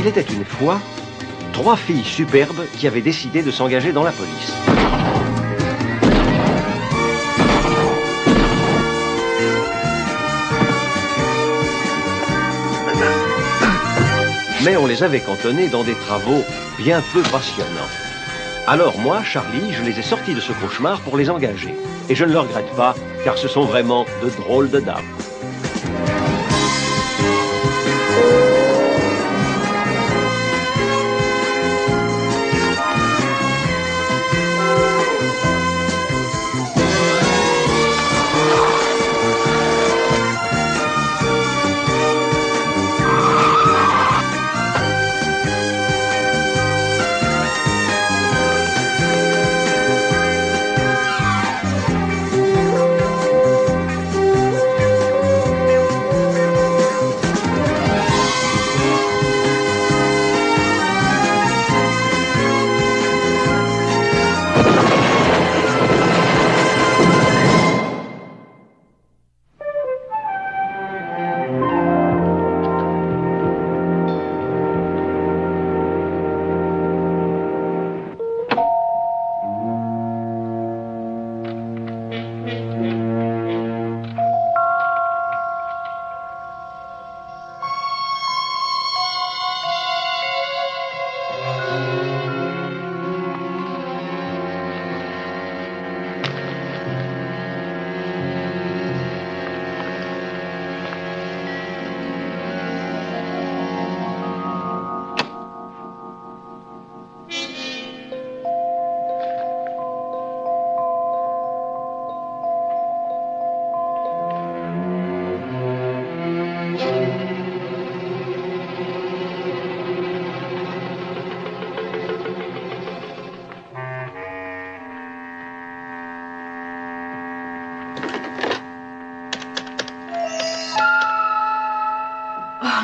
Il était une fois 3 filles superbes qui avaient décidé de s'engager dans la police. Mais on les avait cantonnées dans des travaux bien peu passionnants. Alors moi, Charlie, je les ai sortis de ce cauchemar pour les engager. Et je ne le regrette pas, car ce sont vraiment de drôles de dames.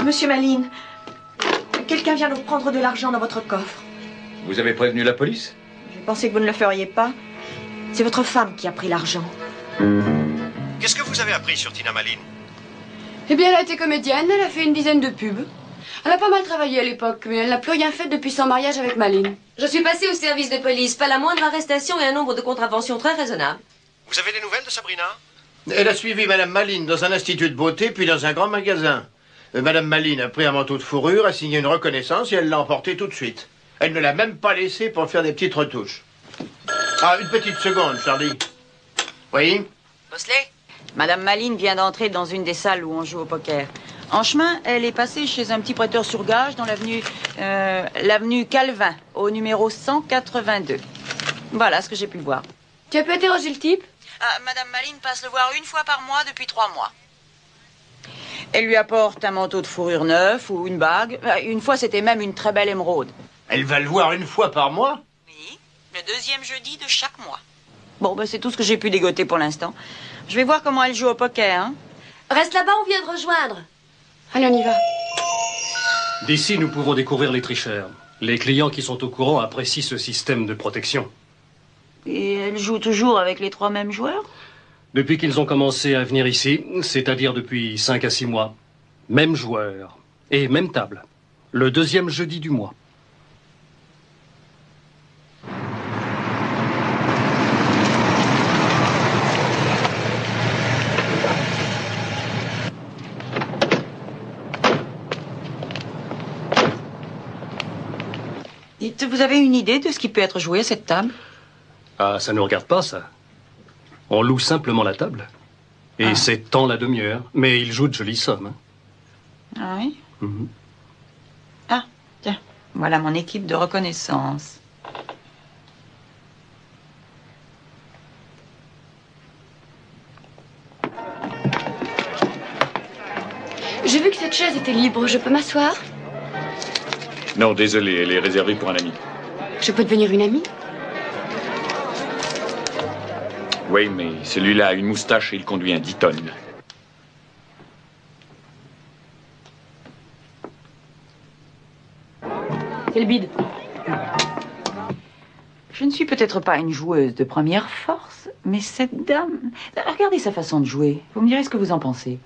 Monsieur Malines, quelqu'un vient de prendre de l'argent dans votre coffre. Vous avez prévenu la police? Je pensais que vous ne le feriez pas. C'est votre femme qui a pris l'argent. Qu'est-ce que vous avez appris sur Tina Malines? Eh bien, elle a été comédienne, elle a fait une dizaine de pubs. Elle a pas mal travaillé à l'époque, mais elle n'a plus rien fait depuis son mariage avec Malines. Je suis passée au service de police. Pas la moindre arrestation et un nombre de contraventions très raisonnable. Vous avez des nouvelles de Sabrina? Elle a suivi Madame Malines dans un institut de beauté, puis dans un grand magasin. Madame Malines a pris un manteau de fourrure, a signé une reconnaissance et elle l'a emporté tout de suite. Elle ne l'a même pas laissé pour faire des petites retouches. Ah, une petite seconde, Charlie. Oui? Bosley? Madame Malines vient d'entrer dans une des salles où on joue au poker. En chemin, elle est passée chez un petit prêteur sur gage dans l'avenue Calvin, au numéro 182. Voilà ce que j'ai pu voir. Tu as pu interroger le type? Madame Malines passe le voir une fois par mois depuis 3 mois. Elle lui apporte un manteau de fourrure neuf ou une bague. Une fois, c'était même une très belle émeraude. Elle va le voir une fois par mois? Oui, le 2e jeudi de chaque mois. Bon, ben, c'est tout ce que j'ai pu dégoter pour l'instant. Je vais voir comment elle joue au poker, hein. Reste là-bas, on vient de rejoindre. Allez, on y va. D'ici, nous pouvons découvrir les tricheurs. Les clients qui sont au courant apprécient ce système de protection. Et elle joue toujours avec les 3 mêmes joueurs? Depuis qu'ils ont commencé à venir ici, c'est-à-dire depuis 5 à 6 mois, même joueur et même table. Le 2e jeudi du mois. Dites, vous avez une idée de ce qui peut être joué à cette table? Ah, ça ne regarde pas, ça. On loue simplement la table. Et c'est tant la demi-heure. Mais il joue de jolies sommes. Hein. Ah oui? Ah, tiens. Voilà mon équipe de reconnaissance. J'ai vu que cette chaise était libre. Je peux m'asseoir? Non, désolé, elle est réservée pour un ami. Je peux devenir une amie? Oui, mais celui-là a une moustache et il conduit un 10 tonnes. C'est le bide. Je ne suis peut-être pas une joueuse de première force, mais cette dame... Regardez sa façon de jouer. Vous me direz ce que vous en pensez.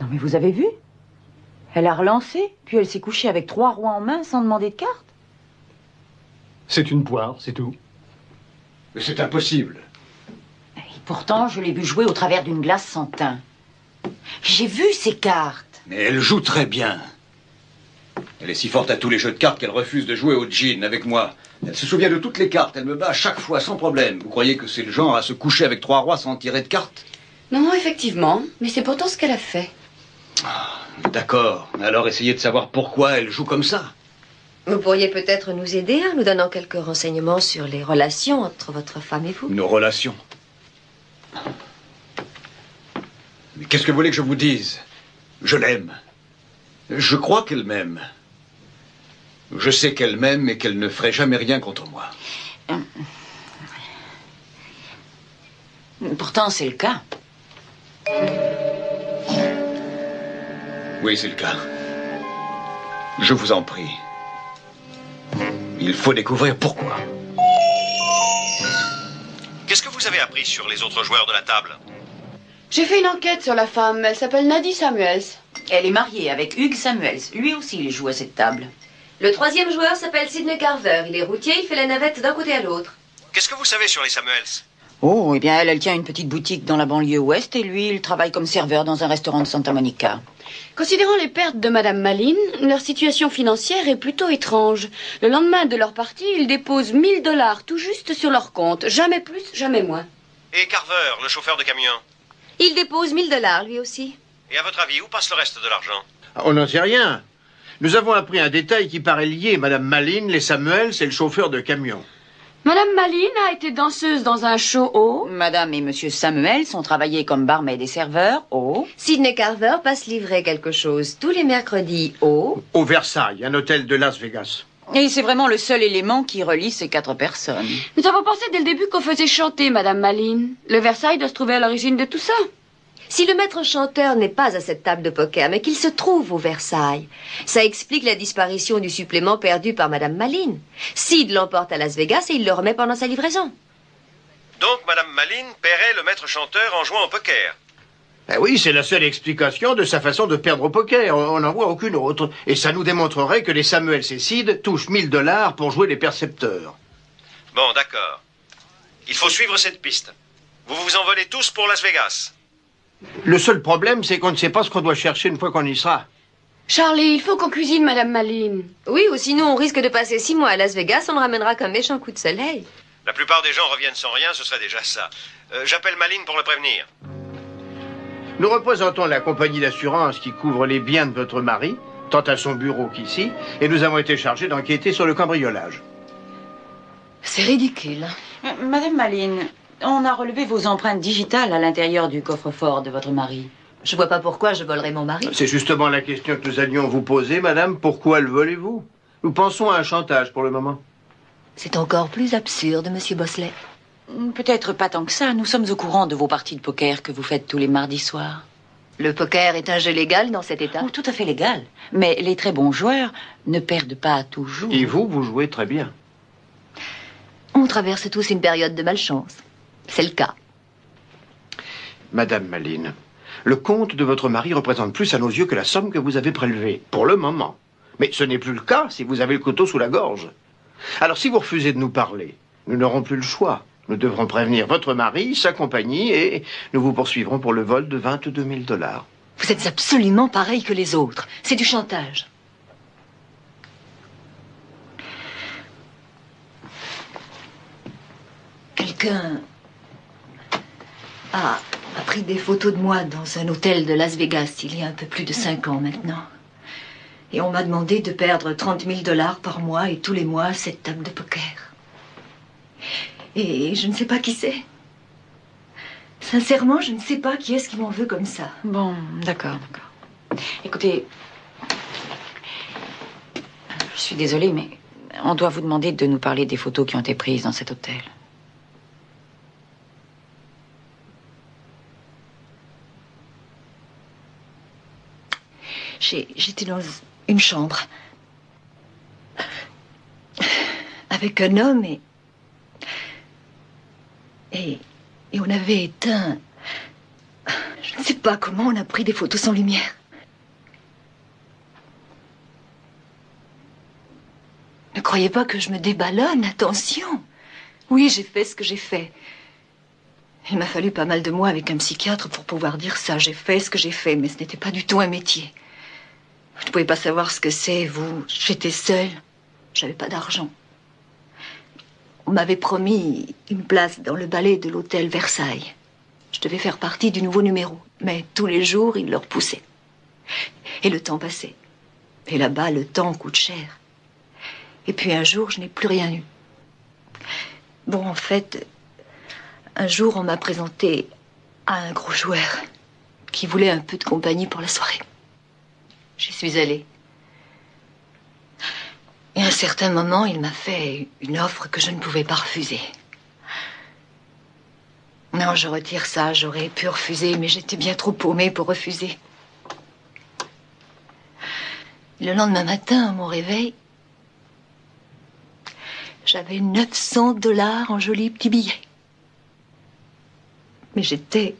Non mais vous avez vu? Elle a relancé, puis elle s'est couchée avec 3 rois en main sans demander de carte. C'est une poire, c'est tout. Mais c'est impossible. Et pourtant, je l'ai vu jouer au travers d'une glace sans teint. J'ai vu ses cartes. Mais elle joue très bien. Elle est si forte à tous les jeux de cartes qu'elle refuse de jouer au gin avec moi. Elle se souvient de toutes les cartes. Elle me bat à chaque fois sans problème. Vous croyez que c'est le genre à se coucher avec 3 rois sans tirer de cartes? Non, effectivement, mais c'est pourtant ce qu'elle a fait. Ah, d'accord. Alors essayez de savoir pourquoi elle joue comme ça. Vous pourriez peut-être nous aider en nous donnant quelques renseignements sur les relations entre votre femme et vous. Nos relations. Mais qu'est-ce que vous voulez que je vous dise? Je l'aime. Je crois qu'elle m'aime. Je sais qu'elle m'aime et qu'elle ne ferait jamais rien contre moi. Pourtant, c'est le cas. Oui, c'est le cas. Je vous en prie. Il faut découvrir pourquoi. Qu'est-ce que vous avez appris sur les autres joueurs de la table? J'ai fait une enquête sur la femme. Elle s'appelle Nadie Samuels. Elle est mariée avec Hugues Samuels. Lui aussi, il joue à cette table. Le 3e joueur s'appelle Sidney Carver. Il est routier, il fait la navette d'un côté à l'autre. Qu'est-ce que vous savez sur les Samuels? Oh, eh bien, elle tient une petite boutique dans la banlieue ouest et lui, il travaille comme serveur dans un restaurant de Santa Monica. Considérant les pertes de Madame Malin, leur situation financière est plutôt étrange. Le lendemain de leur partie, ils déposent 1 000 $ tout juste sur leur compte. Jamais plus, jamais moins. Et Carver, le chauffeur de camion? Il dépose 1 000 $ lui aussi. Et à votre avis, où passe le reste de l'argent? On n'en sait rien. Nous avons appris un détail qui paraît lié. Madame Malin, les Samuels, c'est le chauffeur de camion. Madame Malin a été danseuse dans un show au... Madame et monsieur Samuels ont travaillé comme barmaid et serveurs au... Sidney Carver passe livrer quelque chose tous les mercredis au... Au Versailles, un hôtel de Las Vegas. Et c'est vraiment le seul élément qui relie ces 4 personnes. Nous avons pensé dès le début qu'on faisait chanter Madame Malin. Le Versailles doit se trouver à l'origine de tout ça. Si le maître chanteur n'est pas à cette table de poker, mais qu'il se trouve au Versailles, ça explique la disparition du supplément perdu par Madame Malin. Sid l'emporte à Las Vegas et il le remet pendant sa livraison. Donc Madame Malin paierait le maître chanteur en jouant au poker? Ben oui, c'est la seule explication de sa façon de perdre au poker. On n'en voit aucune autre. Et ça nous démontrerait que les Samuels et Sid touchent 1 000 $ pour jouer les percepteurs. Bon, d'accord. Il faut suivre cette piste. Vous vous envolez tous pour Las Vegas. Le seul problème, c'est qu'on ne sait pas ce qu'on doit chercher une fois qu'on y sera. Charlie, il faut qu'on cuisine Madame Malin. Oui, ou sinon on risque de passer 6 mois à Las Vegas, on ne ramènera qu'un méchant coup de soleil. La plupart des gens reviennent sans rien, ce serait déjà ça. J'appelle Malin pour le prévenir. Nous représentons la compagnie d'assurance qui couvre les biens de votre mari, tant à son bureau qu'ici, et nous avons été chargés d'enquêter sur le cambriolage. C'est ridicule. Madame Malin, on a relevé vos empreintes digitales à l'intérieur du coffre-fort de votre mari. Je vois pas pourquoi je volerais mon mari. C'est justement la question que nous allions vous poser, madame. Pourquoi le volez-vous? Nous pensons à un chantage pour le moment. C'est encore plus absurde, monsieur Bosley. Peut-être pas tant que ça. Nous sommes au courant de vos parties de poker que vous faites tous les mardis soirs. Le poker est un jeu légal dans cet état? Oh, tout à fait légal. Mais les très bons joueurs ne perdent pas toujours. Et vous, vous jouez très bien. On traverse tous une période de malchance. C'est le cas. Madame Malin, le compte de votre mari représente plus à nos yeux que la somme que vous avez prélevée, pour le moment. Mais ce n'est plus le cas si vous avez le couteau sous la gorge. Alors si vous refusez de nous parler, nous n'aurons plus le choix. Nous devrons prévenir votre mari, sa compagnie, et nous vous poursuivrons pour le vol de 22 000 $. Vous êtes absolument pareil que les autres. C'est du chantage. Quelqu'un a pris des photos de moi dans un hôtel de Las Vegas il y a un peu plus de 5 ans maintenant. Et on m'a demandé de perdre 30 000 $ par mois et tous les mois à cette table de poker. Et je ne sais pas qui c'est. Sincèrement, je ne sais pas qui est-ce qui m'en veut comme ça. Bon, d'accord. Écoutez, je suis désolée, mais on doit vous demander de nous parler des photos qui ont été prises dans cet hôtel. J'étais dans une chambre avec un homme et on avait éteint. Je ne sais pas comment on a pris des photos sans lumière. Ne croyez pas que je me déballonne, attention. Oui, j'ai fait ce que j'ai fait. Il m'a fallu pas mal de mois avec un psychiatre pour pouvoir dire ça. J'ai fait ce que j'ai fait, mais ce n'était pas du tout un métier. Vous ne pouvez pas savoir ce que c'est, vous. J'étais seule. J'avais pas d'argent. On m'avait promis une place dans le ballet de l'hôtel Versailles. Je devais faire partie du nouveau numéro. Mais tous les jours, ils le repoussaient. Et le temps passait. Et là-bas, le temps coûte cher. Et puis un jour, je n'ai plus rien eu. Bon, en fait, un jour, on m'a présenté à un gros joueur qui voulait un peu de compagnie pour la soirée. J'y suis allée. Et à un certain moment, il m'a fait une offre que je ne pouvais pas refuser. Non, je retire ça. J'aurais pu refuser, mais j'étais bien trop paumée pour refuser. Le lendemain matin, à mon réveil, j'avais 900 $ en jolis petits billets. Mais j'étais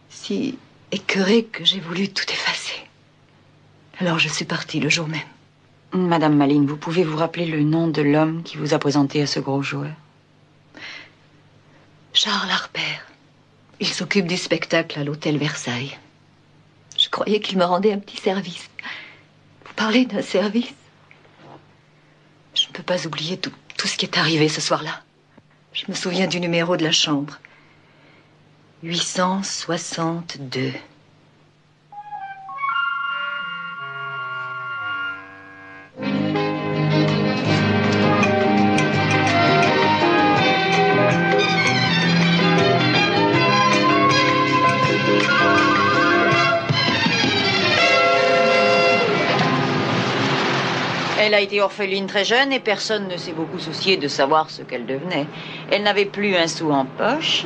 si écœurée que j'ai voulu tout effacer. Alors je suis partie le jour même. Madame Malines, vous pouvez vous rappeler le nom de l'homme qui vous a présenté à ce gros joueur? Charles Harper. Il s'occupe du spectacle à l'hôtel Versailles. Je croyais qu'il me rendait un petit service. Vous parlez d'un service? Je ne peux pas oublier tout ce qui est arrivé ce soir-là. Je me souviens du numéro de la chambre. 862. Elle a été orpheline très jeune et personne ne s'est beaucoup soucié de savoir ce qu'elle devenait. Elle n'avait plus un sou en poche.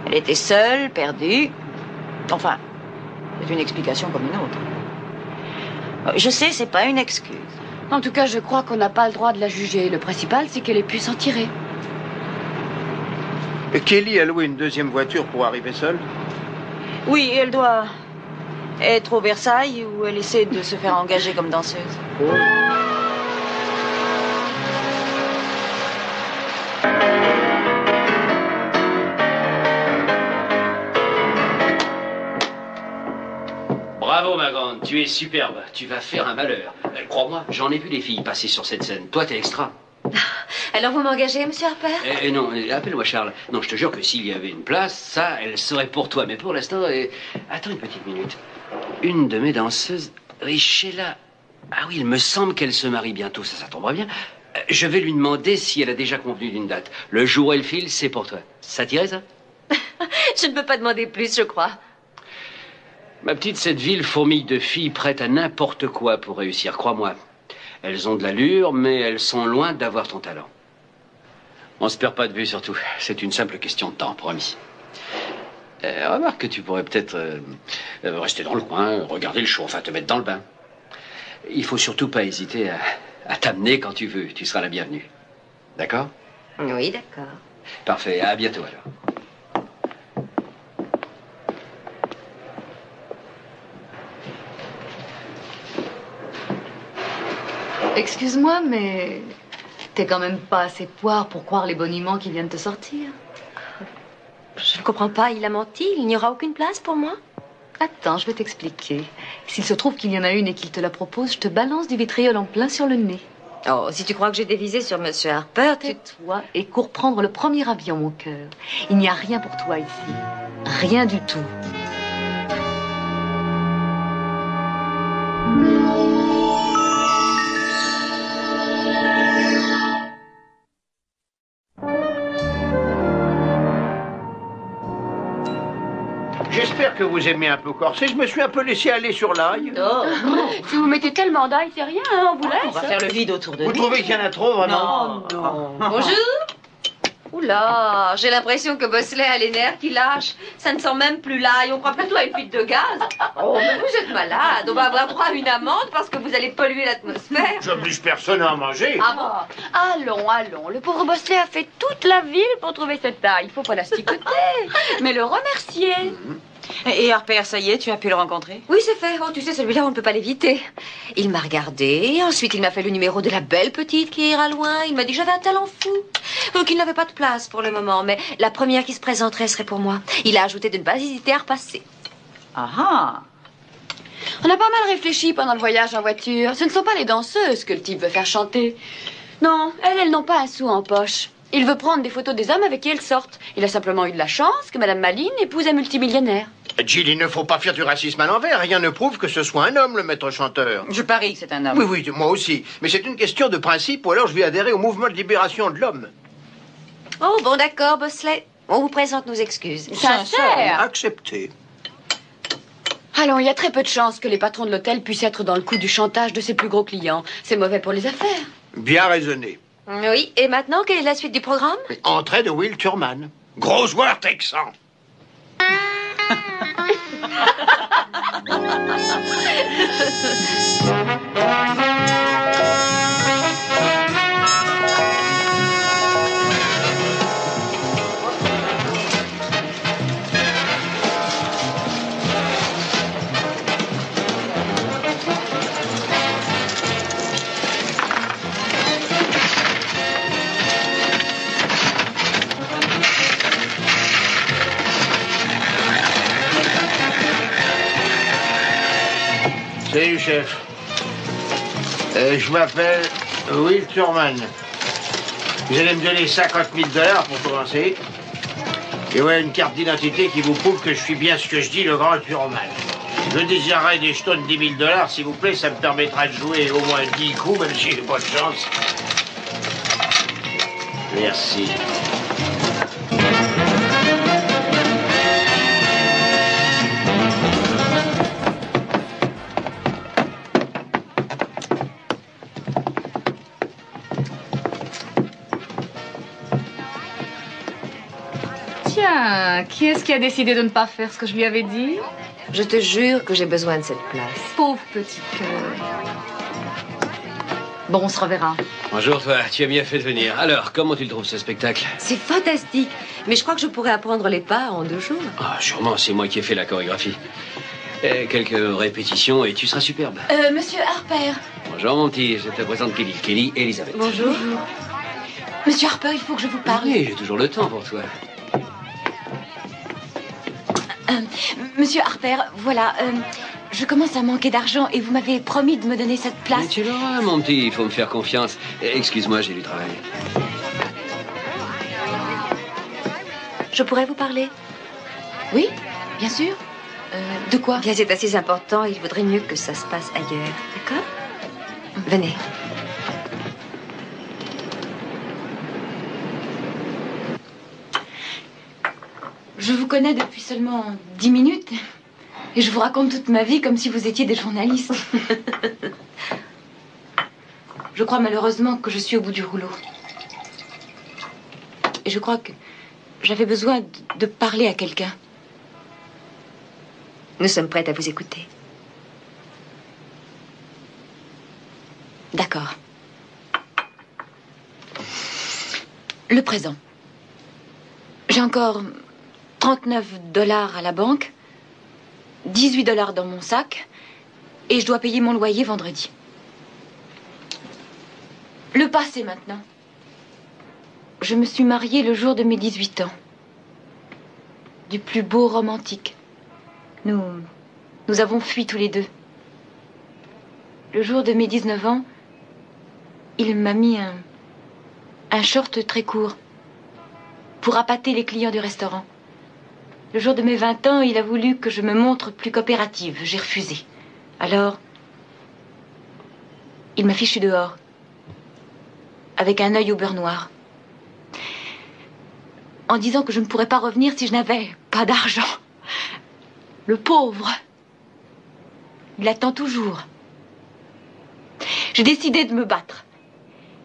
Elle était seule, perdue. Enfin, c'est une explication comme une autre. Je sais, c'est pas une excuse. En tout cas, je crois qu'on n'a pas le droit de la juger. Le principal, c'est qu'elle ait pu s'en tirer. Et Kelly a loué une deuxième voiture pour arriver seule? Oui, elle doit être au Versailles où elle essaie de se faire engager comme danseuse. Bravo, ma grande, tu es superbe. Tu vas faire un malheur. Crois-moi, j'en ai vu des filles passer sur cette scène. Toi, t'es extra. Alors vous m'engagez, monsieur Harper? Non, appelle-moi Charles. Non, je te jure que s'il y avait une place, ça, elle serait pour toi. Mais pour l'instant, attends une petite minute. Une de mes danseuses, Richella. Ah oui, il me semble qu'elle se marie bientôt. Ça tombera bien. Je vais lui demander si elle a déjà convenu d'une date. Le jour où elle file, c'est pour toi. Ça t'irait, ça? Je ne peux pas demander plus, je crois. Ma petite, cette ville fourmille de filles prêtes à n'importe quoi pour réussir, crois-moi. Elles ont de l'allure, mais elles sont loin d'avoir ton talent. On se perd pas de vue, surtout. C'est une simple question de temps, promis. Remarque que tu pourrais peut-être rester dans le coin, regarder le show, enfin te mettre dans le bain. Il faut surtout pas hésiter à t'amener quand tu veux. Tu seras la bienvenue. D'accord? Oui, d'accord. Parfait. À bientôt, alors. Excuse-moi, mais t'es quand même pas assez poire pour croire les boniments qui viennent te sortir. Je ne comprends pas, il a menti, il n'y aura aucune place pour moi? Attends, je vais t'expliquer. S'il se trouve qu'il y en a une et qu'il te la propose, je te balance du vitriol en plein sur le nez. Oh, si tu crois que j'ai dévisé sur monsieur Harper, tais-toi et cours prendre le premier avion, mon cœur. Il n'y a rien pour toi ici. Rien du tout. J'espère que vous aimez un peu corser. Je me suis un peu laissé aller sur l'ail. Oh, si vous mettez tellement d'ail, c'est rien, hein, on vous laisse. On va faire le vide autour de nous. Vous trouvez qu'il y en a trop, vraiment? Non. Bonjour. Oula, j'ai l'impression que Bosley a les nerfs qui lâchent. Ça ne sent même plus l'ail, on croit plutôt à une fuite de gaz. Oh, mais vous êtes malade. On va avoir droit à une amende parce que vous allez polluer l'atmosphère. J'oblige personne à en manger. Ah bon? Allons. Le pauvre Bosley a fait toute la ville pour trouver cette taille. Il faut pas la sticoter, mais le remercier. Et Harper, ça y est, tu as pu le rencontrer? Oui, c'est fait. Oh, tu sais, celui-là, on ne peut pas l'éviter. Il m'a regardé, ensuite il m'a fait le numéro de la belle petite qui ira loin. Il m'a dit que j'avais un talent fou, qu'il n'avait pas de place pour le moment, mais la première qui se présenterait serait pour moi. Il a ajouté de ne pas hésiter à repasser. Ah ah! On a pas mal réfléchi pendant le voyage en voiture. Ce ne sont pas les danseuses que le type veut faire chanter. Non, elles n'ont pas un sou en poche. Il veut prendre des photos des hommes avec qui elles sortent. Il a simplement eu de la chance que Madame Malin épouse un multimillionnaire. Jill, il ne faut pas faire du racisme à l'envers. Rien ne prouve que ce soit un homme, le maître chanteur. Je parie que c'est un homme. Oui, oui, moi aussi. Mais c'est une question de principe, ou alors je vais adhérer au mouvement de libération de l'homme. Oh, bon, d'accord, Bosley. On vous présente nos excuses. Sincère. Accepté. Allons, il y a très peu de chances que les patrons de l'hôtel puissent être dans le coup du chantage de ses plus gros clients. C'est mauvais pour les affaires. Bien raisonné. Oui, et maintenant, quelle est la suite du programme? Entrée de Will Thurman. Gros joueur texan. Salut, chef. Je m'appelle Will Thurman. Vous allez me donner 50 000 $ pour commencer. Et ouais, une carte d'identité qui vous prouve que je suis bien ce que je dis, le grand Thurman. Je désirerais des jetons de 10 000 $, s'il vous plaît. Ça me permettra de jouer au moins 10 coups, même si j'ai pas de chance. Merci. Tiens, qui est-ce qui a décidé de ne pas faire ce que je lui avais dit? Je te jure que j'ai besoin de cette place. Pauvre petit cœur. Bon, on se reverra. Bonjour, toi. Tu as bien fait de venir. Alors, comment tu le trouves, ce spectacle? C'est fantastique. Mais je crois que je pourrais apprendre les pas en 2 jours. Ah, sûrement, c'est moi qui ai fait la chorégraphie. Quelques répétitions et tu seras superbe. Monsieur Harper. Bonjour, mon petit. Je te présente Kelly. Kelly Elizabeth. Bonjour. Monsieur Harper, il faut que je vous parle. Oui, j'ai toujours le temps pour toi. Monsieur Harper, voilà, je commence à manquer d'argent et vous m'avez promis de me donner cette place. Mais tu l'auras, mon petit. Il faut me faire confiance. Excuse-moi, j'ai du travail. Je pourrais vous parler? Oui, bien sûr. De quoi? Bien, c'est assez important. Il vaudrait mieux que ça se passe ailleurs. D'accord? Venez. Je vous connais depuis seulement 10 minutes et je vous raconte toute ma vie comme si vous étiez des journalistes. Je crois malheureusement que je suis au bout du rouleau. Et je crois que j'avais besoin de parler à quelqu'un. Nous sommes prêtes à vous écouter. D'accord. Le présent. J'ai encore 39 $ à la banque, 18 $ dans mon sac, et je dois payer mon loyer vendredi. Le passé maintenant. Je me suis mariée le jour de mes 18 ans. Du plus beau romantique. Nous avons fui tous les deux. Le jour de mes 19 ans, il m'a mis un short très court pour appâter les clients du restaurant. Le jour de mes 20 ans, il a voulu que je me montre plus coopérative. J'ai refusé. Alors, il m'a fichu dehors, avec un œil au beurre noir, en disant que je ne pourrais pas revenir si je n'avais pas d'argent. Le pauvre. Il attend toujours. J'ai décidé de me battre.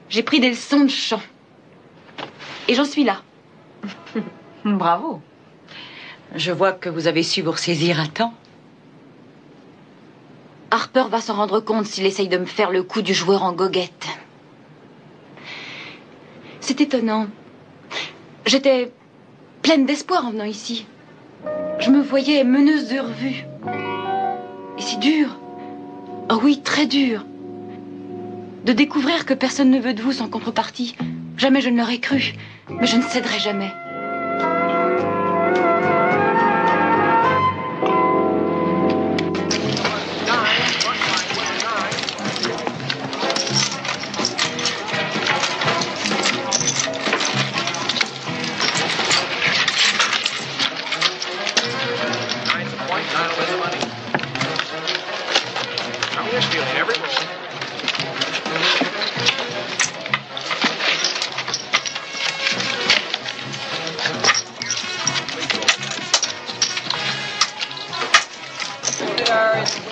J'ai pris des leçons de chant. Et j'en suis là. Bravo. Je vois que vous avez su vous ressaisir à temps. Harper va s'en rendre compte s'il essaye de me faire le coup du joueur en goguette. C'est étonnant. J'étais pleine d'espoir en venant ici. je me voyais meneuse de revue. Et c'est dur. Oh oui, très dur. De découvrir que personne ne veut de vous sans contrepartie. Jamais je ne l'aurais cru. Mais je ne céderai jamais.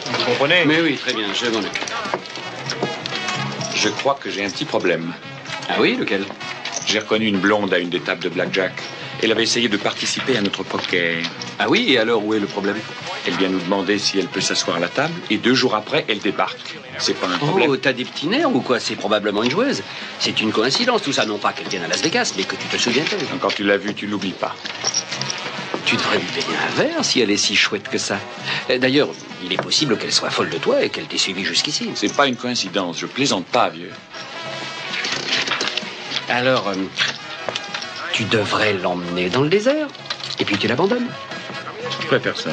Vous comprenez? Mais oui, très bien, je m'en occupe. Je crois que j'ai un petit problème. Ah oui, lequel? J'ai reconnu une blonde à une des tables de blackjack. Elle avait essayé de participer à notre poker. Ah oui, et alors où est le problème? Elle vient nous demander si elle peut s'asseoir à la table et 2 jours après, elle débarque. C'est pas un problème. Oh, t'as des petits nerfs ou quoi? C'est probablement une joueuse. C'est une coïncidence, tout ça. Non pas qu'elle vienne à Las Vegas, mais que tu te souviens d'elle. Quand tu l'as vue, tu l'oublies pas. Tu devrais lui payer un verre si elle est si chouette que ça. D'ailleurs, il est possible qu'elle soit folle de toi et qu'elle t'ait suivi jusqu'ici. C'est pas une coïncidence, je plaisante pas, vieux. Alors, tu devrais l'emmener dans le désert. Et puis tu l'abandonnes. Je préfère ça.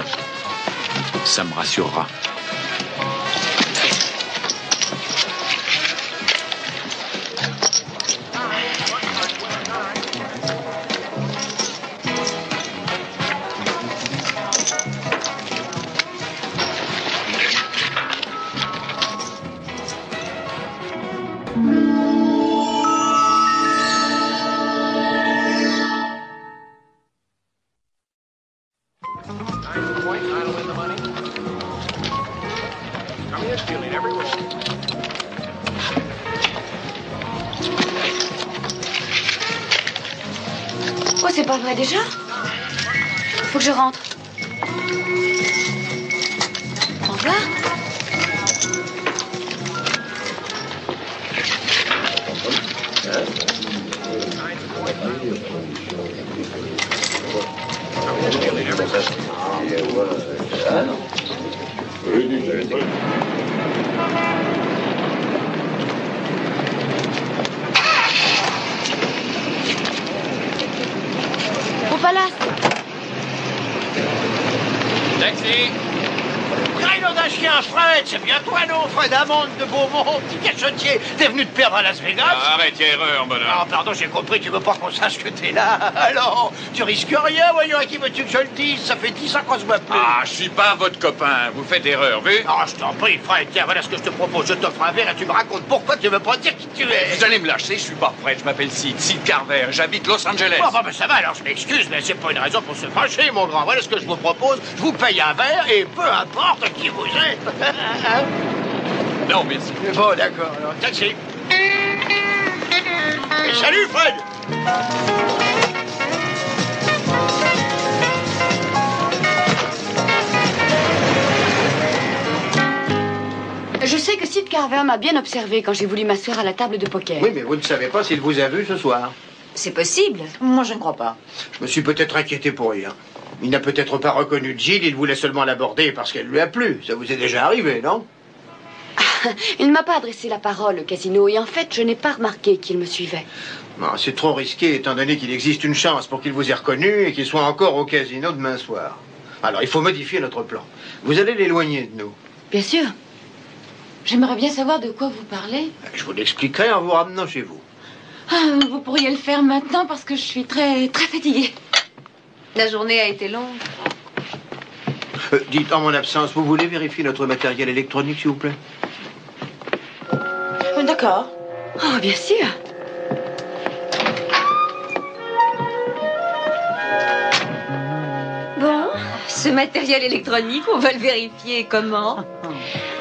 Ça me rassurera. Oh, c'est pas vrai déjà? Faut que je rentre. Au revoir. Au palace. Taxi! Traîneau d'un chien, Fred, c'est bien toi, non, Fred Hammond de Beaumont, petit cachotier. T'es venu te perdre à Las Vegas? Arrête, il y a erreur, bonhomme. Ah, pardon, j'ai compris, tu veux pas qu'on sache que t'es là. Alors, tu risques rien, voyons, à qui veux-tu que je le dise? Ça fait 10 ans qu'on se voit plus. Ah, je suis pas votre copain, vous faites erreur, vu? Ah, je t'en prie, Fred, tiens, voilà ce que je te propose. Je t'offre un verre et tu me racontes pourquoi tu veux pas dire qui tu es. Vous allez me lâcher, je suis pas Fred, je m'appelle Sid Carver, j'habite Los Angeles. Bon, ben ça va, alors je m'excuse, mais c'est pas une raison pour se fâcher, mon grand. Voilà ce que je vous propose. Je vous paye un verre et peu importe qui vous êtes. Non, merci. Bon, d'accord, alors, taxi. Et salut, Fred. Je sais que Sid Carver m'a bien observé quand j'ai voulu m'asseoir à la table de poker. Oui, mais vous ne savez pas s'il vous a vu ce soir. C'est possible. Moi, je ne crois pas. Je me suis peut-être inquiété pour rien. Il n'a peut-être pas reconnu Jill, il voulait seulement l'aborder parce qu'elle lui a plu. Ça vous est déjà arrivé, non? Il ne m'a pas adressé la parole au casino et en fait, je n'ai pas remarqué qu'il me suivait. Non, c'est trop risqué étant donné qu'il existe une chance pour qu'il vous ait reconnu et qu'il soit encore au casino demain soir. Alors, il faut modifier notre plan. Vous allez l'éloigner de nous. Bien sûr. J'aimerais bien savoir de quoi vous parlez. Je vous l'expliquerai en vous ramenant chez vous. Ah, vous pourriez le faire maintenant parce que je suis très fatiguée. La journée a été longue. Dites, en mon absence, vous voulez vérifier notre matériel électronique, s'il vous plaît? D'accord. Oh, bien sûr. Bon, ce matériel électronique, on va le vérifier comment?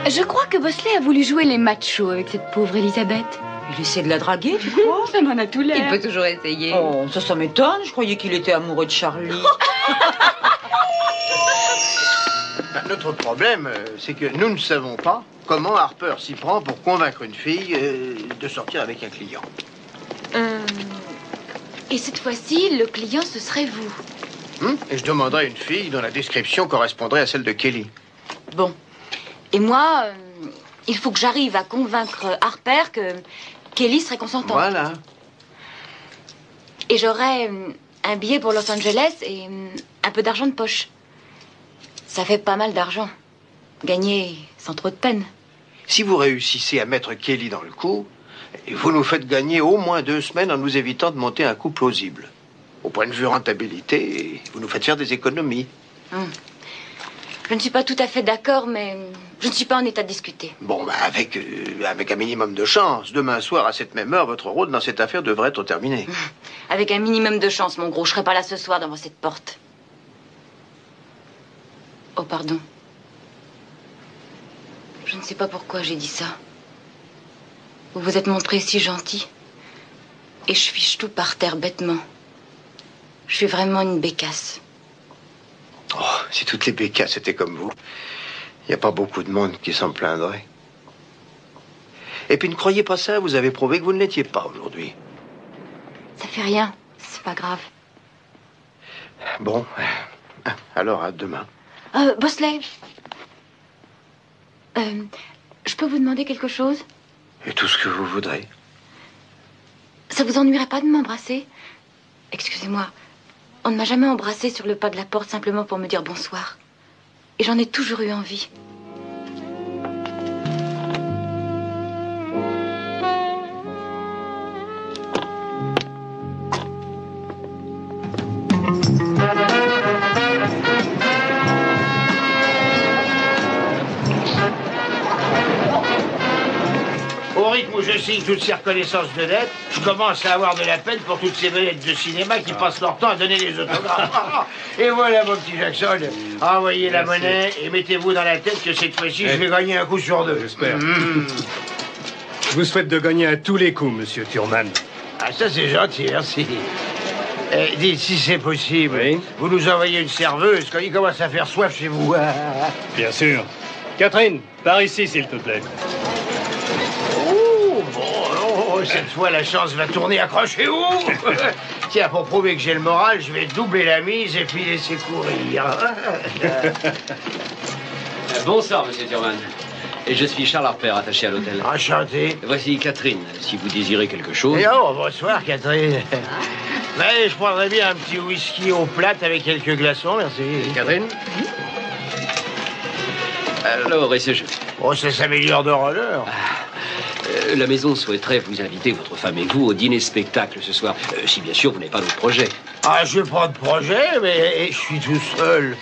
Je crois que Bosley a voulu jouer les machos avec cette pauvre Elisabeth. Il essaie de la draguer, tu crois? Ça m'en a tout l'air. Il peut toujours essayer. Oh, ça m'étonne. Je croyais qu'il était amoureux de Charlie. Notre problème, c'est que nous ne savons pas comment Harper s'y prend pour convaincre une fille de sortir avec un client. Et cette fois-ci, le client, ce serait vous. Et je demanderai une fille dont la description correspondrait à celle de Kelly. Bon. Et moi, il faut que j'arrive à convaincre Harper que Kelly serait consentante. Voilà. Et j'aurai un billet pour Los Angeles et un peu d'argent de poche. Ça fait pas mal d'argent. Gagner sans trop de peine. Si vous réussissez à mettre Kelly dans le coup, vous nous faites gagner au moins 2 semaines en nous évitant de monter un coup plausible. Au point de vue rentabilité, vous nous faites faire des économies. Je ne suis pas tout à fait d'accord, mais je ne suis pas en état de discuter. Bon, bah avec un minimum de chance, demain soir à cette même heure, votre rôle dans cette affaire devrait être terminé. Avec un minimum de chance, mon gros, je serai pas là ce soir devant cette porte. Oh, pardon. Je ne sais pas pourquoi j'ai dit ça. Vous vous êtes montré si gentil. Et je fiche tout par terre bêtement. Je suis vraiment une bécasse. Oh, si toutes les bécasses étaient comme vous, il n'y a pas beaucoup de monde qui s'en plaindrait. Et puis ne croyez pas ça, vous avez prouvé que vous ne l'étiez pas aujourd'hui. Ça fait rien, c'est pas grave. Bon, alors à demain. Bosley, je peux vous demander quelque chose? Et tout ce que vous voudrez. Ça vous ennuierait pas de m'embrasser? Excusez-moi, on ne m'a jamais embrassé sur le pas de la porte simplement pour me dire bonsoir. Et j'en ai toujours eu envie. Au rythme où je signe toutes ces reconnaissances de dette, je commence à avoir de la peine pour toutes ces vedettes de cinéma qui passent leur temps à donner des autographes. Et voilà, mon petit Jackson, envoyez la monnaie et mettez-vous dans la tête que cette fois-ci, je vais gagner un coup sur 2. J'espère. Je vous souhaite de gagner à tous les coups, monsieur Thurman. Ah, ça, c'est gentil, merci. Dites, si c'est possible, vous nous envoyez une serveuse quand il commence à faire soif chez vous. Bien sûr. Catherine, par ici, s'il te plaît. Cette fois, la chance va tourner, accrochez-vous. Tiens, pour prouver que j'ai le moral, je vais doubler la mise et puis laisser courir. Bonsoir, monsieur Thurman. Et je suis Charles Harper, attaché à l'hôtel. Enchanté. Voici Catherine, si vous désirez quelque chose. Et oh, bonsoir, Catherine. Mais je prendrais bien un petit whisky aux plates avec quelques glaçons, merci. Catherine? Alors, et ce jeu? Oh, ça s'améliore de roller. La maison souhaiterait vous inviter, votre femme et vous, au dîner-spectacle ce soir. Si bien sûr vous n'avez pas d'autre projet. Ah, je n'ai pas de projet, mais je suis tout seul.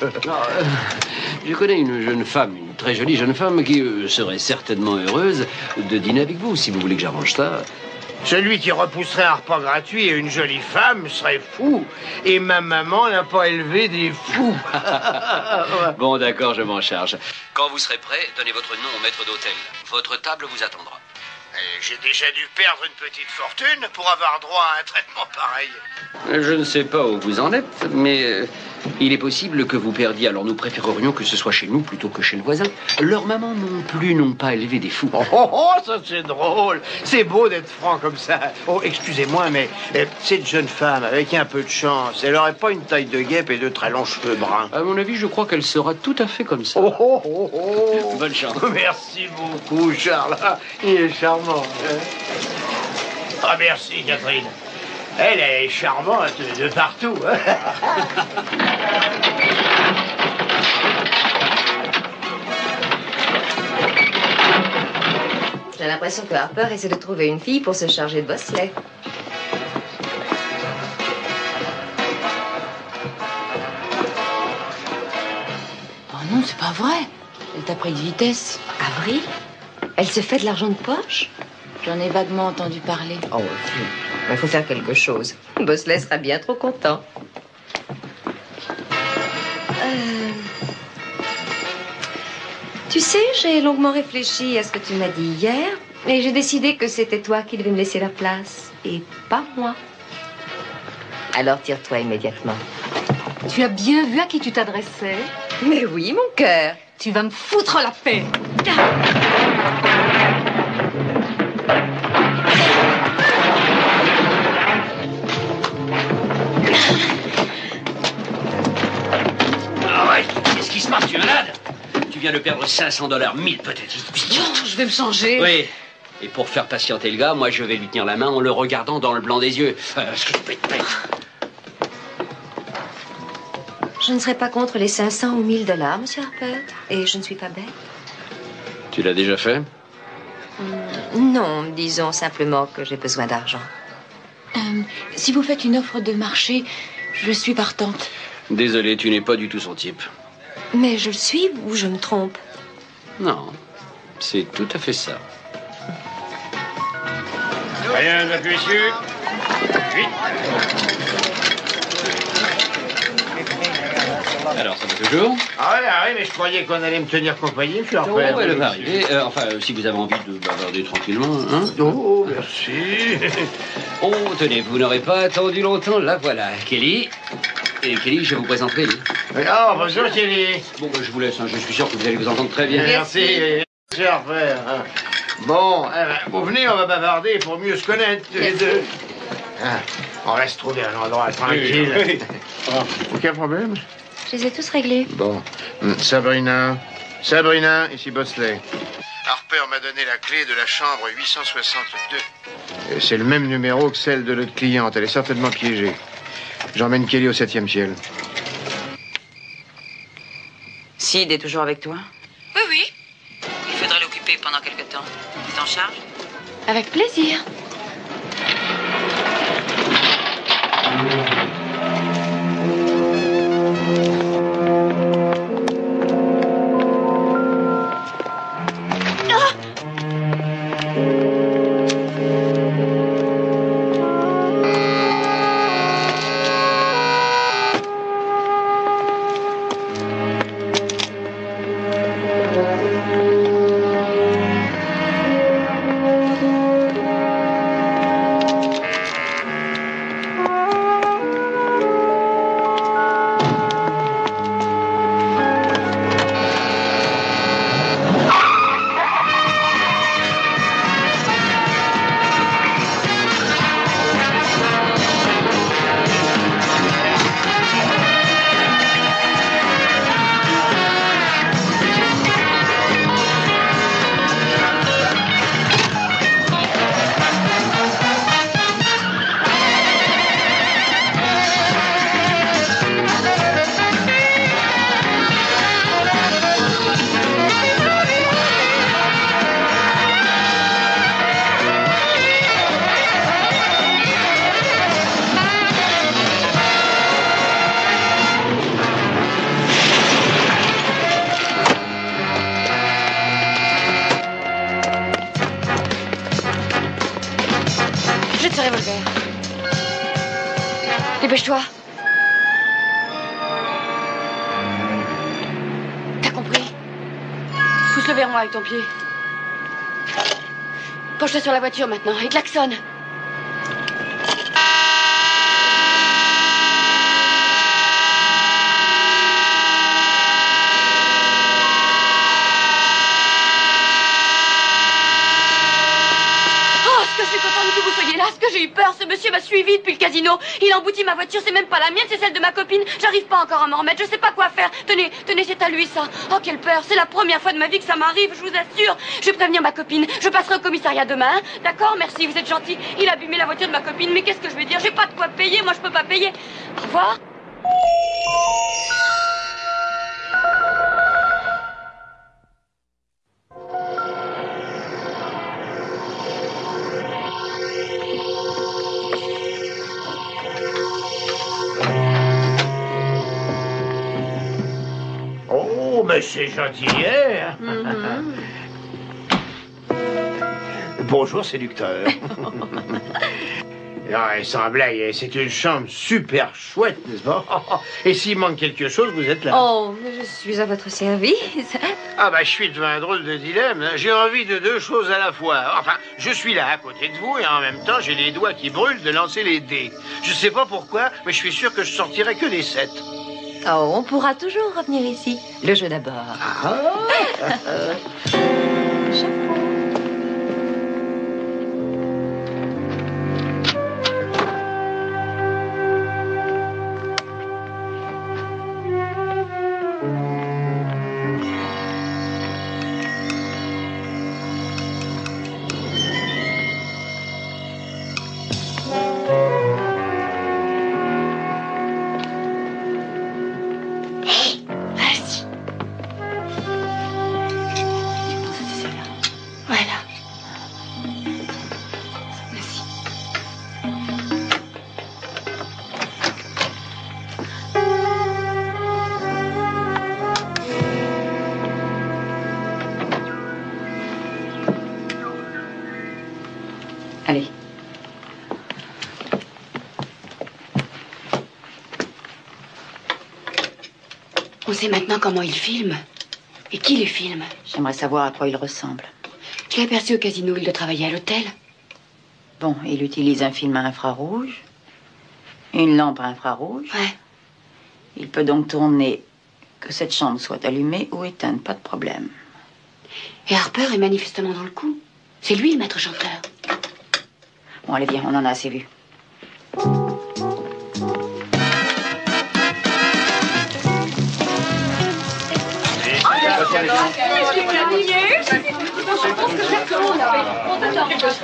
Je connais une jeune femme, une très jolie jeune femme, qui serait certainement heureuse de dîner avec vous, si vous voulez que j'arrange ça. Celui qui repousserait un repas gratuit à une jolie femme serait fou. Et ma maman n'a pas élevé des fous. Bon, d'accord, je m'en charge. Quand vous serez prêt, donnez votre nom au maître d'hôtel. Votre table vous attendra. J'ai déjà dû perdre une petite fortune pour avoir droit à un traitement pareil. Je ne sais pas où vous en êtes, mais il est possible que vous perdiez. Alors nous préférerions que ce soit chez nous plutôt que chez le voisin. Leurs mamans non plus n'ont pas élevé des fous. Oh, ça c'est drôle. C'est beau d'être franc comme ça. Oh, excusez-moi, mais cette jeune femme, avec un peu de chance, elle n'aurait pas une taille de guêpe et de très longs cheveux bruns. À mon avis, je crois qu'elle sera tout à fait comme ça. Bonne chance. Merci beaucoup, Charles. Il est charmant. Ah, merci, Catherine. Elle est charmante de partout. J'ai l'impression que Harper essaie de trouver une fille pour se charger de Bosley. Oh non, c'est pas vrai. Elle t'a pris de vitesse. Avril? Elle se fait de l'argent de poche? J'en ai vaguement entendu parler. Oh, il faut faire quelque chose. Bosley sera bien trop content. Tu sais, j'ai longuement réfléchi à ce que tu m'as dit hier, et j'ai décidé que c'était toi qui devais me laisser la place, et pas moi. Alors tire-toi immédiatement. Tu as bien vu à qui tu t'adressais? Mais oui, mon cœur. Tu vas me foutre la paix. viens de perdre 500 $, 1000 peut-être. Je vais me changer. Oui. Et pour faire patienter le gars, moi je vais lui tenir la main en le regardant dans le blanc des yeux. Ce que je peux être bête. Je ne serais pas contre les 500 ou 1000 $, monsieur Harper. Et je ne suis pas bête. Tu l'as déjà fait? Non, disons simplement que j'ai besoin d'argent. Si vous faites une offre de marché, je suis partante. Désolé, tu n'es pas du tout son type. Mais je le suis ou je me trompe? Non, c'est tout à fait ça. Rien, messieurs. Vite. Alors, ça va toujours? Ah oui, mais je croyais qu'on allait me tenir compagnie, monsieur Harper. Oh, elle va arriver. Si vous avez envie de bavarder tranquillement, hein? Oh, merci. Oh, tenez, vous n'aurez pas attendu longtemps. La voilà, Kelly. Et Kelly, je vous présenterai. Ah, bonjour, Kelly. Bon, je vous laisse. Je suis sûr que vous allez vous entendre très bien. Merci, monsieur Harper. Bon, vous venez, on va bavarder pour mieux se connaître, tous les deux. On va se trouver un endroit tranquille. Oui. Aucun problème? Je les ai tous réglés. Bon. Sabrina, ici Bosley. Harper m'a donné la clé de la chambre 862. C'est le même numéro que celle de notre cliente. Elle est certainement piégée. J'emmène Kelly au 7e ciel. Sid est toujours avec toi? Oui, oui. Il faudrait l'occuper pendant quelque temps. Tu t'en charges? Avec plaisir. Dépêche-toi. T'as compris? Pousse le verrou avec ton pied. Penche-toi sur la voiture maintenant et klaxonne. Ce que j'ai eu peur, ce monsieur m'a suivi depuis le casino. Il a embouti ma voiture, c'est même pas la mienne, c'est celle de ma copine. J'arrive pas encore à m'en remettre, je sais pas quoi faire. Tenez, c'est à lui ça. Oh, quelle peur, c'est la première fois de ma vie que ça m'arrive, je vous assure. Je vais prévenir ma copine, je passerai au commissariat demain. D'accord, merci, vous êtes gentil. Il a abîmé la voiture de ma copine, mais qu'est-ce que je vais dire? J'ai pas de quoi payer, moi je peux pas payer. Au revoir. Mais c'est gentil, hein? Bonjour, séducteur. Non, sans blague, c'est une chambre super chouette, n'est-ce pas? Et s'il manque quelque chose, vous êtes là. Oh, je suis à votre service. Ah bah, je suis devant un drôle de dilemme. J'ai envie de deux choses à la fois. Enfin, je suis là, à côté de vous, et en même temps, j'ai les doigts qui brûlent de lancer les dés. Je sais pas pourquoi, mais je suis sûr que je sortirai que des 7. Oh, on pourra toujours revenir ici. Le jeu d'abord. On sait maintenant comment il filme. Et qui les filme? J'aimerais savoir à quoi il ressemble. Je l'ai aperçu au casino, il doit travailler à l'hôtel. Bon, il utilise un film à infrarouge, une lampe à infrarouge. Ouais. Il peut donc tourner que cette chambre soit allumée ou éteinte, pas de problème. Et Harper est manifestement dans le coup. C'est lui le maître chanteur. Bon, allez, viens, on en a assez vu.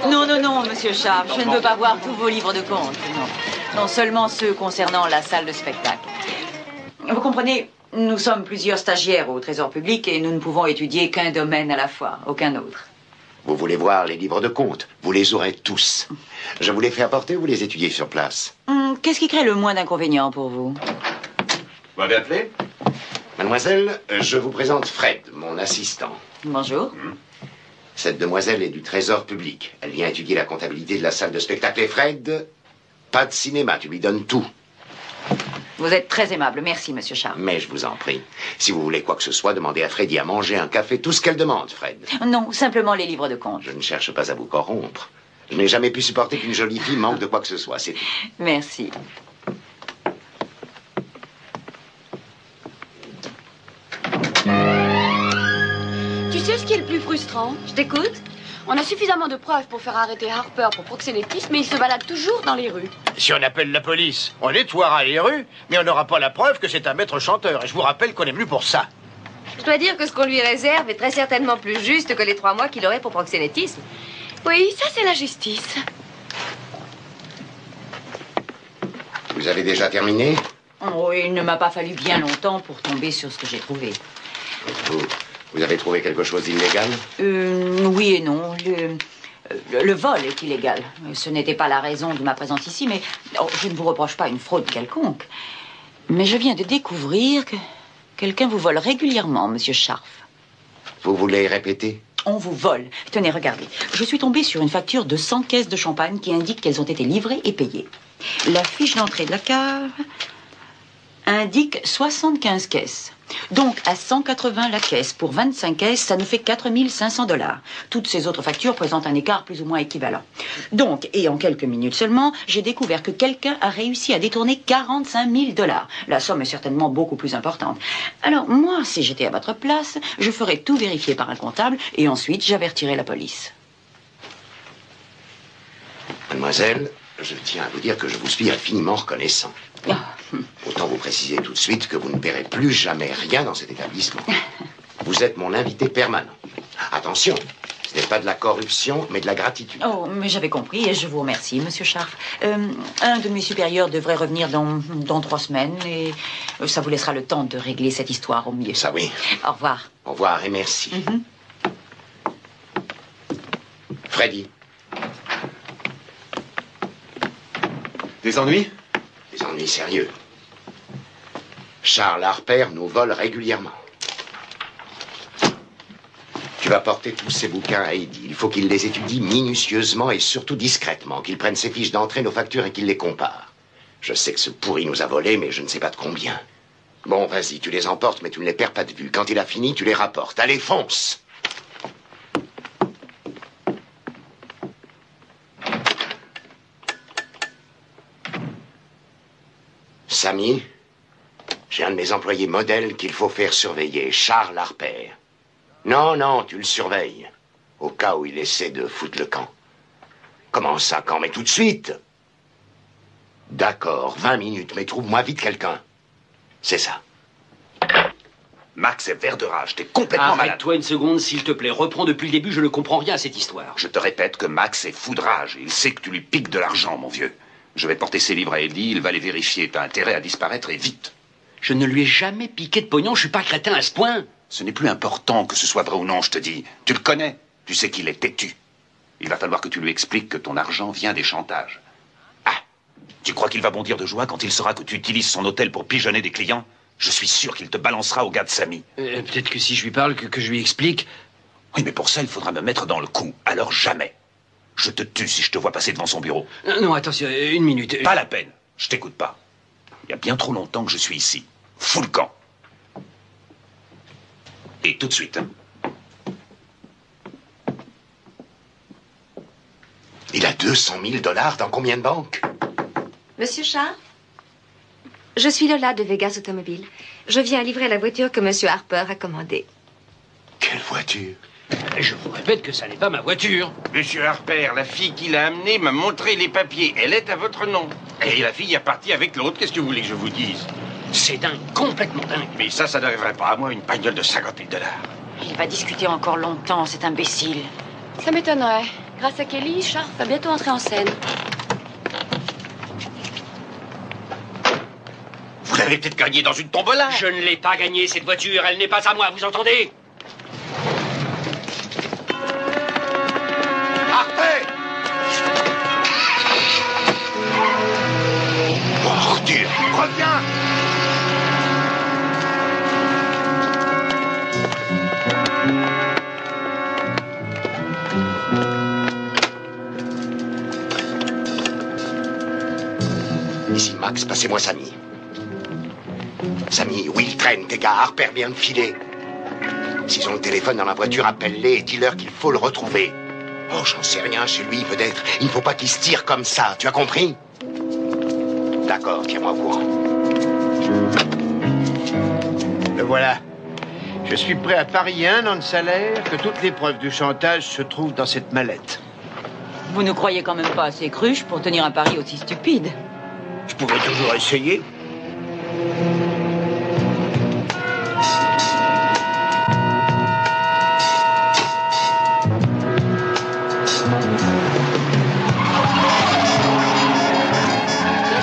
Non, non, non, monsieur Sharp, je ne veux pas voir tous vos livres de comptes. Non, seulement ceux concernant la salle de spectacle. Vous comprenez, nous sommes plusieurs stagiaires au Trésor public et nous ne pouvons étudier qu'un domaine à la fois, aucun autre. Vous voulez voir les livres de comptes? Vous les aurez tous. Je vous les fais apporter ou vous les étudiez sur place? Qu'est-ce qui crée le moins d'inconvénients pour vous? Vous m'avez appelé? Mademoiselle, je vous présente Fred, mon assistant. Bonjour. Cette demoiselle est du Trésor public. Elle vient étudier la comptabilité de la salle de spectacle. Et Fred, pas de cinéma, tu lui donnes tout. Vous êtes très aimable, merci, monsieur Sharp. Mais je vous en prie, si vous voulez quoi que ce soit, demandez à Freddy à manger, un café, tout ce qu'elle demande, Fred. Non, simplement les livres de compte. Je ne cherche pas à vous corrompre. Je n'ai jamais pu supporter qu'une jolie fille manque de quoi que ce soit, c'est tout. Merci. Tu sais ce qui est le plus frustrant? Je t'écoute. On a suffisamment de preuves pour faire arrêter Harper pour proxénétisme, mais il se balade toujours dans les rues. Si on appelle la police, on nettoiera les rues, mais on n'aura pas la preuve que c'est un maître chanteur. Et je vous rappelle qu'on est venu pour ça. Je dois dire que ce qu'on lui réserve est très certainement plus juste que les 3 mois qu'il aurait pour proxénétisme. Oui, ça c'est la justice. Vous avez déjà terminé? Oh, il ne m'a pas fallu bien longtemps pour tomber sur ce que j'ai trouvé. Vous avez trouvé quelque chose d'illégal? Oui et non. Le vol est illégal. Ce n'était pas la raison de ma présence ici, mais je ne vous reproche pas une fraude quelconque. Mais je viens de découvrir que quelqu'un vous vole régulièrement, monsieur Scharf. Vous voulez répéter? On vous vole. Tenez, regardez. Je suis tombée sur une facture de 100 caisses de champagne qui indique qu'elles ont été livrées et payées. La fiche d'entrée de la cave indique 75 caisses. Donc, à 180 la caisse pour 25 caisses, ça nous fait 4 500 $. Toutes ces autres factures présentent un écart plus ou moins équivalent. Donc, et en quelques minutes seulement, j'ai découvert que quelqu'un a réussi à détourner 45 000 $. La somme est certainement beaucoup plus importante. Alors, moi, si j'étais à votre place, je ferais tout vérifier par un comptable et ensuite j'avertirais la police. Mademoiselle, je tiens à vous dire que je vous suis infiniment reconnaissant. Autant vous préciser tout de suite que vous ne paierez plus jamais rien dans cet établissement. Vous êtes mon invité permanent. Attention, ce n'est pas de la corruption, mais de la gratitude. Oh, mais j'avais compris et je vous remercie, monsieur Scharf. Un de mes supérieurs devrait revenir dans 3 semaines et ça vous laissera le temps de régler cette histoire au mieux. Ça oui. Au revoir. Au revoir et merci. Freddy. Des ennuis? Des ennuis sérieux. Charles Harper nous vole régulièrement. Tu vas porter tous ces bouquins à Eddie. Il faut qu'il les étudie minutieusement et surtout discrètement, qu'il prenne ses fiches d'entrée, nos factures et qu'il les compare. Je sais que ce pourri nous a volés, mais je ne sais pas de combien. Bon, vas-y, tu les emportes, mais tu ne les perds pas de vue. Quand il a fini, tu les rapportes. Allez, fonce! Samy, j'ai un de mes employés modèles qu'il faut faire surveiller, Charles Harper. Non, non, tu le surveilles, au cas où il essaie de foutre le camp. Comment ça, quand? Mais tout de suite. D'accord, 20 minutes, mais trouve-moi vite quelqu'un. C'est ça. Max est vert de rage, t'es complètement malade. Arrête-toi une seconde, s'il te plaît. Reprends depuis le début, je ne comprends rien à cette histoire. Je te répète que Max est fou de rage. Il sait que tu lui piques de l'argent, mon vieux. Je vais porter ses livres à Eddie, il va les vérifier. T'as intérêt à disparaître et vite. Je ne lui ai jamais piqué de pognon, je suis pas crétin à ce point. Ce n'est plus important que ce soit vrai ou non, je te dis. Tu le connais, tu sais qu'il est têtu. Il va falloir que tu lui expliques que ton argent vient des chantages. Ah, tu crois qu'il va bondir de joie quand il saura que tu utilises son hôtel pour pigeonner des clients? Je suis sûr qu'il te balancera au gars de Samy. Peut-être que si je lui parle, que je lui explique... Oui, mais pour ça, il faudra me mettre dans le coup. Alors jamais. Je te tue si je te vois passer devant son bureau. Non, attention, une minute. Pas la peine, je t'écoute pas. Il y a bien trop longtemps que je suis ici. Fous le camp. Et tout de suite. Il a 200 000 $ dans combien de banques? Monsieur Charles? Je suis Lola de Vegas Automobile. Je viens livrer la voiture que Monsieur Harper a commandée. Quelle voiture? Je vous répète que ça n'est pas ma voiture. Monsieur Harper, la fille qui l'a amenée m'a montré les papiers. Elle est à votre nom. Et la fille est partie avec l'autre. Qu'est-ce que vous voulez que je vous dise? C'est dingue, complètement dingue. Mais ça n'arriverait pas à moi, une bagnole de 50 000 $. Il va discuter encore longtemps, cet imbécile. Ça m'étonnerait. Grâce à Kelly, Charles va bientôt entrer en scène. Vous l'avez peut-être gagnée dans une tombola. Je ne l'ai pas gagnée, cette voiture. Elle n'est pas à moi, vous entendez? Harper! Ordure! Reviens! Ici, Max, passez-moi Samy. Samy, Will traîne, tes gars, Harper vient de filer. S'ils ont le téléphone dans la voiture, appelle-les et dis-leur qu'il faut le retrouver. Oh, j'en sais rien, chez lui, peut-être. Il ne faut pas qu'il se tire comme ça, tu as compris? D'accord, tiens-moi au courant. Le voilà. Je suis prêt à parier 1 an de salaire que toutes les preuves du chantage se trouvent dans cette mallette. Vous ne croyez quand même pas assez cruche pour tenir un pari aussi stupide? Je pouvais toujours essayer.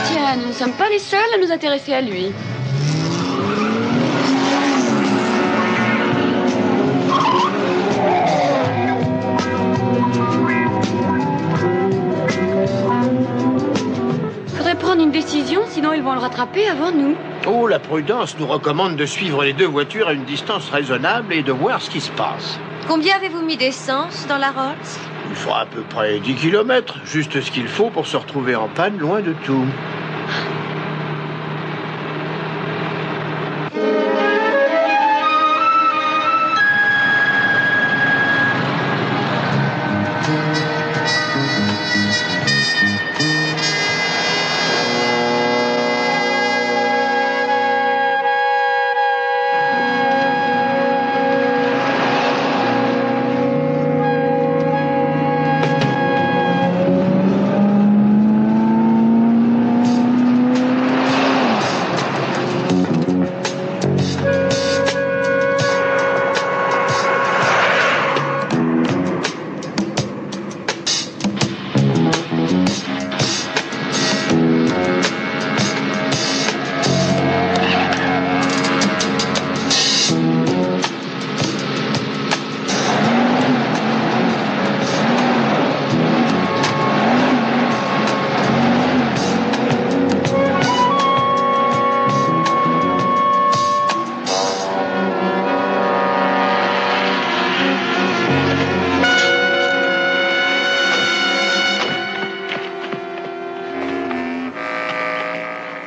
Tiens, nous ne sommes pas les seuls à nous intéresser à lui. Faudrait prendre une décision, sinon ils vont le rattraper avant nous. Oh, la prudence nous recommande de suivre les deux voitures à une distance raisonnable et de voir ce qui se passe. Combien avez-vous mis d'essence dans la Rolls? Il faut à peu près 10 km, juste ce qu'il faut pour se retrouver en panne loin de tout.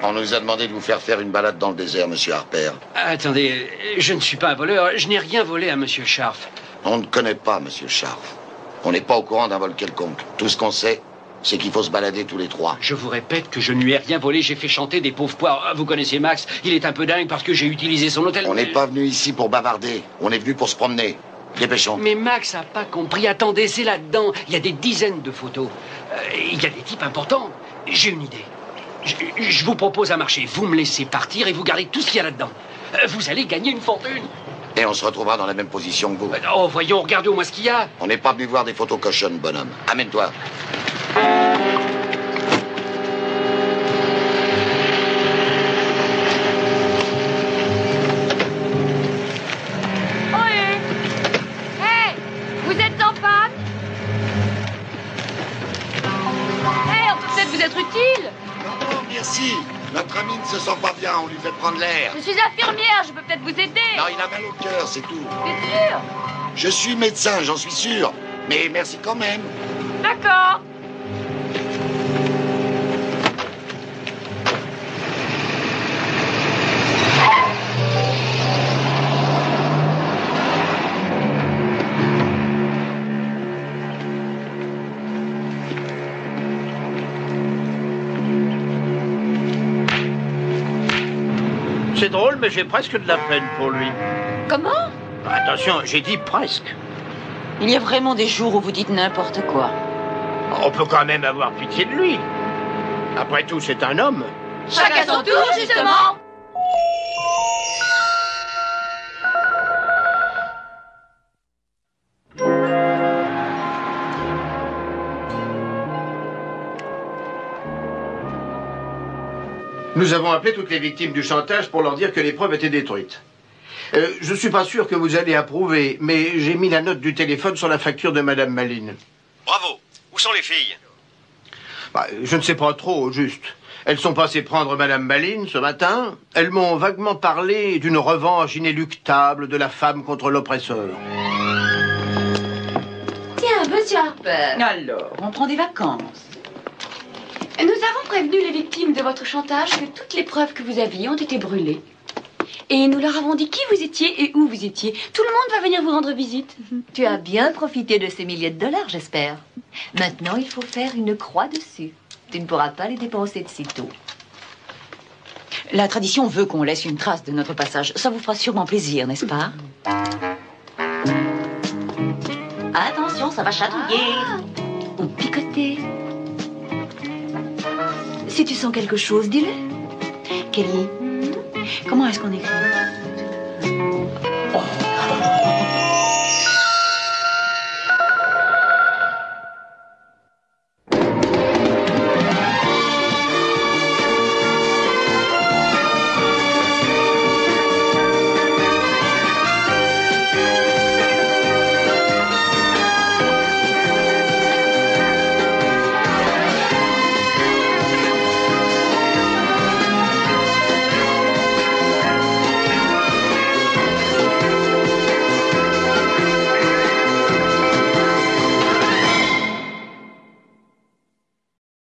On nous a demandé de vous faire faire une balade dans le désert, monsieur Harper. Attendez, je ne suis pas un voleur. Je n'ai rien volé à monsieur Scharf. On ne connaît pas monsieur Scharf. On n'est pas au courant d'un vol quelconque. Tout ce qu'on sait, c'est qu'il faut se balader tous les trois. Je vous répète que je ne lui ai rien volé. J'ai fait chanter des pauvres poires. Vous connaissez Max. Il est un peu dingue parce que j'ai utilisé son hôtel. On n'est pas venu ici pour bavarder. On est venu pour se promener. Dépêchons. Mais Max n'a pas compris. Attendez, c'est là-dedans. Il y a des dizaines de photos. Il y a des types importants. J'ai une idée. Je vous propose un marché. Vous me laissez partir et vous gardez tout ce qu'il y a là-dedans. Vous allez gagner une fortune. Et on se retrouvera dans la même position que vous. Oh, voyons, regardez au moins ce qu'il y a. On n'est pas venu voir des photos cochonnes, bonhomme. Amène-toi. Ohé! Hé! Vous êtes en panne? Hé, on peut peut-être vous être utile? Non, merci. Notre ami ne se sent pas bien. On lui fait prendre l'air. Je suis infirmière, je peux peut-être vous aider. Non, il a mal au cœur, c'est tout. T'es sûr? Je suis médecin, j'en suis sûr. Mais merci quand même. D'accord. C'est drôle, mais j'ai presque de la peine pour lui. Comment? Attention, j'ai dit presque. Il y a vraiment des jours où vous dites n'importe quoi. On peut quand même avoir pitié de lui. Après tout, c'est un homme. Chacun son tour, justement. Nous avons appelé toutes les victimes du chantage pour leur dire que les preuves étaient détruites. Je suis pas sûr que vous allez approuver, mais j'ai mis la note du téléphone sur la facture de Madame Malines. Bravo. Où sont les filles? Bah, je ne sais pas trop, au juste. Elles sont passées prendre Madame Malines ce matin. Elles m'ont vaguement parlé d'une revanche inéluctable de la femme contre l'oppresseur. Tiens, monsieur Harper. Alors, on prend des vacances. Nous avons prévenu les victimes de votre chantage que toutes les preuves que vous aviez ont été brûlées. Et nous leur avons dit qui vous étiez et où vous étiez. Tout le monde va venir vous rendre visite. Tu as bien profité de ces milliers de dollars, j'espère. Maintenant, il faut faire une croix dessus. Tu ne pourras pas les dépenser de sitôt. La tradition veut qu'on laisse une trace de notre passage. Ça vous fera sûrement plaisir, n'est-ce pas? Attention, ça va chatouiller. Ou picoter. Si tu sens quelque chose, dis-le. Kelly, comment est-ce qu'on écrit?